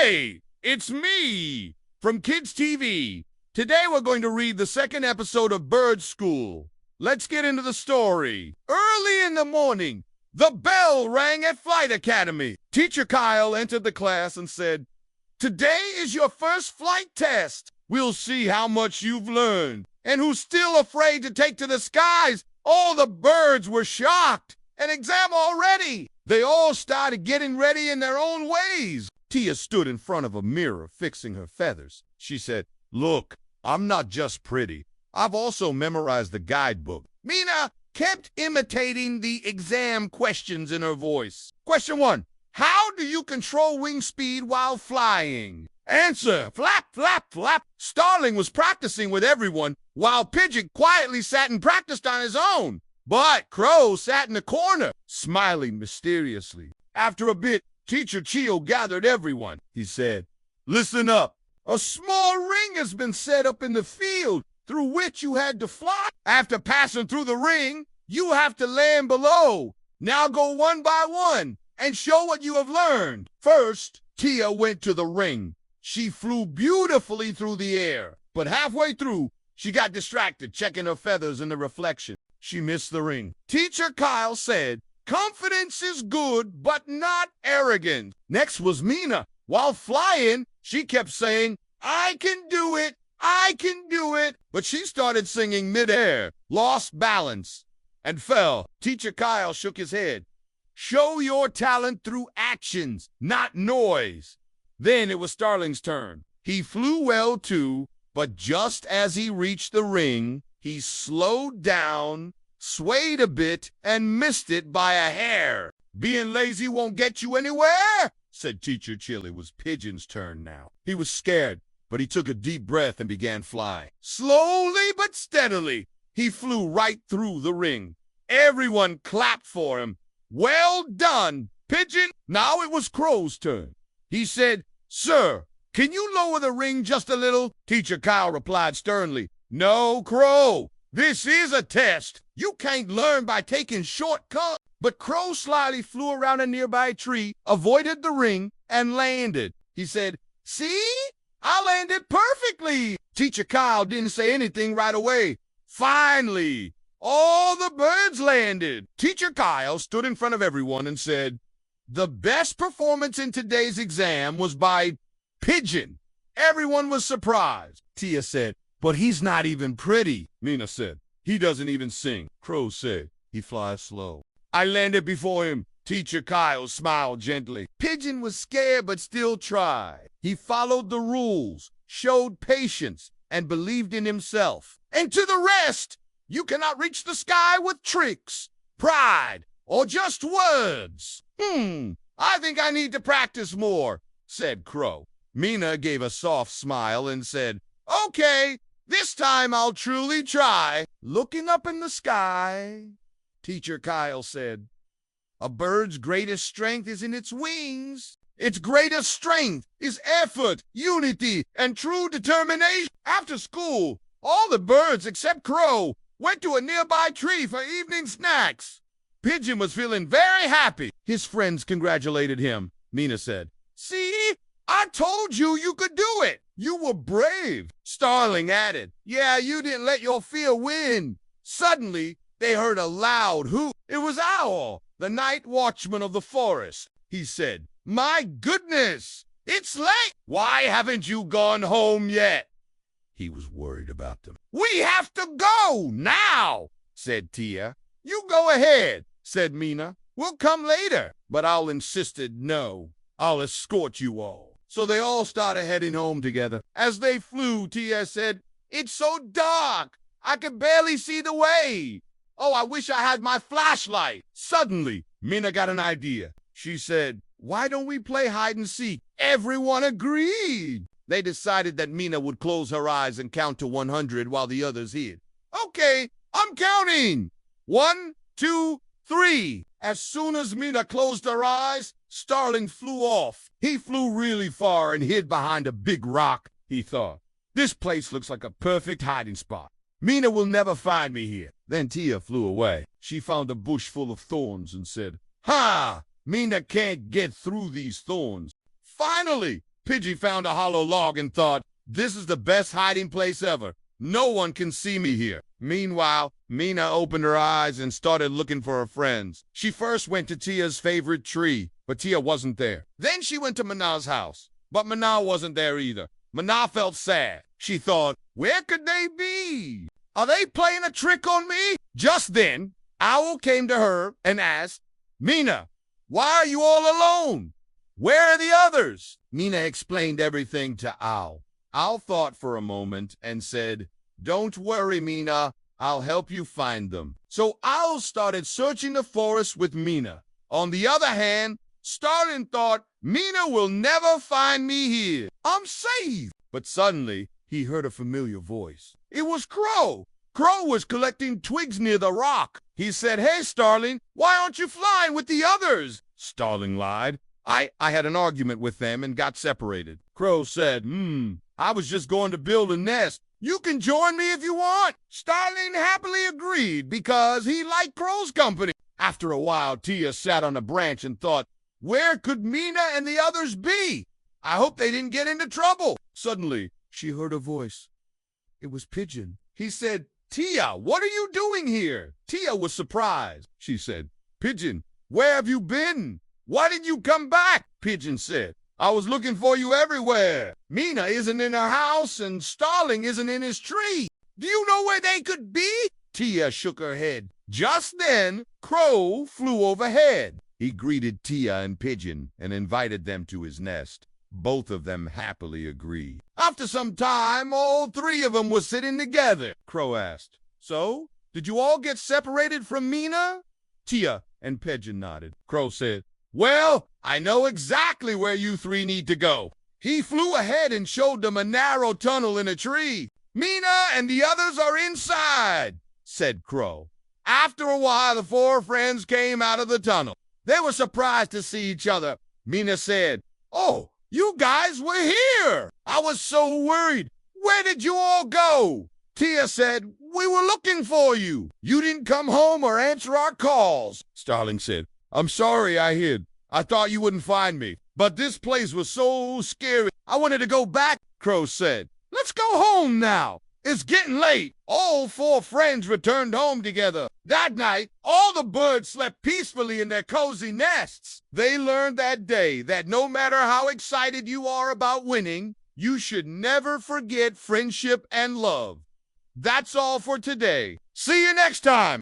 Hey, it's me from Kids TV. Today we're going to read the second episode of Bird School. Let's get into the story. Early in the morning, the bell rang at Flight Academy. Teacher Kyle entered the class and said, "Today is your first flight test. We'll see how much you've learned and who's still afraid to take to the skies." All the birds were shocked. An exam already. They all started getting ready in their own ways. Tia stood in front of a mirror fixing her feathers. She said, "Look, I'm not just pretty. I've also memorized the guidebook." Mina kept imitating the exam questions in her voice. Question 1. How do you control wing speed while flying? Answer, flap, flap, flap. Starling was practicing with everyone, while Pigeon quietly sat and practiced on his own. But Crow sat in the corner, smiling mysteriously. After a bit, Teacher Chio gathered everyone. He said, "Listen up. A small ring has been set up in the field through which you had to fly. After passing through the ring, you have to land below. Now go one by one and show what you have learned." First, Tia went to the ring. She flew beautifully through the air, but halfway through, she got distracted checking her feathers in the reflection. She missed the ring. Teacher Kyle said, "Confidence is good, but not arrogant." Next was Mina. While flying, she kept saying, "I can do it, I can do it." But she started singing midair, lost balance, and fell. Teacher Kyle shook his head. "Show your talent through actions, not noise." Then it was Starling's turn. He flew well too, but just as he reached the ring, he slowed down, swayed a bit, and missed it by a hair. "Being lazy won't get you anywhere," said Teacher Chill. It was Pigeon's turn now. He was scared, but he took a deep breath and began flying. Slowly but steadily, he flew right through the ring. Everyone clapped for him. "Well done, Pigeon." Now it was Crow's turn. He said, "Sir, can you lower the ring just a little?" Teacher Kyle replied sternly, "No, Crow. This is a test. You can't learn by taking shortcuts." But Crow slyly flew around a nearby tree, avoided the ring, and landed. He said, "See? I landed perfectly." Teacher Kyle didn't say anything right away. Finally, all the birds landed. Teacher Kyle stood in front of everyone and said, "The best performance in today's exam was by Pigeon." Everyone was surprised. Tia said, "But he's not even pretty." Mina said, "He doesn't even sing." Crow said, "He flies slow." "I landed before him." Teacher Kyle smiled gently. Pigeon was scared but still tried. He followed the rules, showed patience, and believed in himself. And to the rest, you cannot reach the sky with tricks, pride, or just words. I think I need to practice more," said Crow. Mina gave a soft smile and said, "Okay, this time I'll truly try." Looking up in the sky, Teacher Kyle said, "A bird's greatest strength is in its wings. Its greatest strength is effort, unity, and true determination." After school, all the birds except Crow went to a nearby tree for evening snacks. Pigeon was feeling very happy. His friends congratulated him. Mina said, "See, I told you you could do it. You were brave." Starling added, "Yeah, you didn't let your fear win." Suddenly, they heard a loud hoot. It was Owl, the night watchman of the forest. He said, "My goodness, it's late. Why haven't you gone home yet?" He was worried about them. "We have to go now," said Tia. "You go ahead," said Mina. "We'll come later." But Owl insisted, "No, I'll escort you all." So they all started heading home together. As they flew, Tia said, "It's so dark, I can barely see the way. Oh, I wish I had my flashlight." Suddenly, Mina got an idea. She said, "Why don't we play hide and seek?" Everyone agreed. They decided that Mina would close her eyes and count to 100 while the others hid. "Okay, I'm counting. 1, 2, 3. As soon as Mina closed her eyes, Starling flew off. He flew really far and hid behind a big rock. He thought, "This place looks like a perfect hiding spot. Mina will never find me here." Then Tia flew away. She found a bush full of thorns and said, "Ha! Mina can't get through these thorns." Finally, Pidgey found a hollow log and thought, this is the best hiding place ever. No one can see me here. Meanwhile, Mina opened her eyes and started looking for her friends. She first went to Tia's favorite tree, but Tia wasn't there. Then she went to Mana's house, but Mana wasn't there either. Mana felt sad. She thought, where could they be? Are they playing a trick on me? Just then, Owl came to her and asked, Mina, why are you all alone? Where are the others? Mina explained everything to Owl. Owl thought for a moment and said, don't worry, Mina. I'll help you find them. So Owl started searching the forest with Mina. On the other hand, Starling thought, Mina will never find me here. I'm safe. But suddenly, he heard a familiar voice. It was Crow. Crow was collecting twigs near the rock. He said, hey, Starling, why aren't you flying with the others? Starling lied. I had an argument with them and got separated. Crow said, I was just going to build a nest. You can join me if you want. Starling happily agreed because he liked Crow's company. After a while, Tia sat on a branch and thought, where could Mina and the others be? I hope they didn't get into trouble. Suddenly, she heard a voice. It was Pigeon. He said, Tia, what are you doing here? Tia was surprised. She said, Pigeon, where have you been? Why did you come back? Pigeon said, I was looking for you everywhere. Mina isn't in her house and Starling isn't in his tree. Do you know where they could be? Tia shook her head. Just then, Crow flew overhead. He greeted Tia and Pigeon and invited them to his nest. Both of them happily agreed. After some time, all three of them were sitting together. Crow asked, so, did you all get separated from Mina? Tia and Pigeon nodded. Crow said, well, I know exactly where you three need to go. He flew ahead and showed them a narrow tunnel in a tree. Mina and the others are inside, said Crow. After a while, the four friends came out of the tunnel. They were surprised to see each other. Mina said, oh, you guys were here. I was so worried. Where did you all go? Tia said, we were looking for you. You didn't come home or answer our calls. Starling said, I'm sorry I hid. I thought you wouldn't find me. But this place was so scary. I wanted to go back, Crow said. Let's go home now. It's getting late. All four friends returned home together. That night, all the birds slept peacefully in their cozy nests. They learned that day that no matter how excited you are about winning, you should never forget friendship and love. That's all for today. See you next time.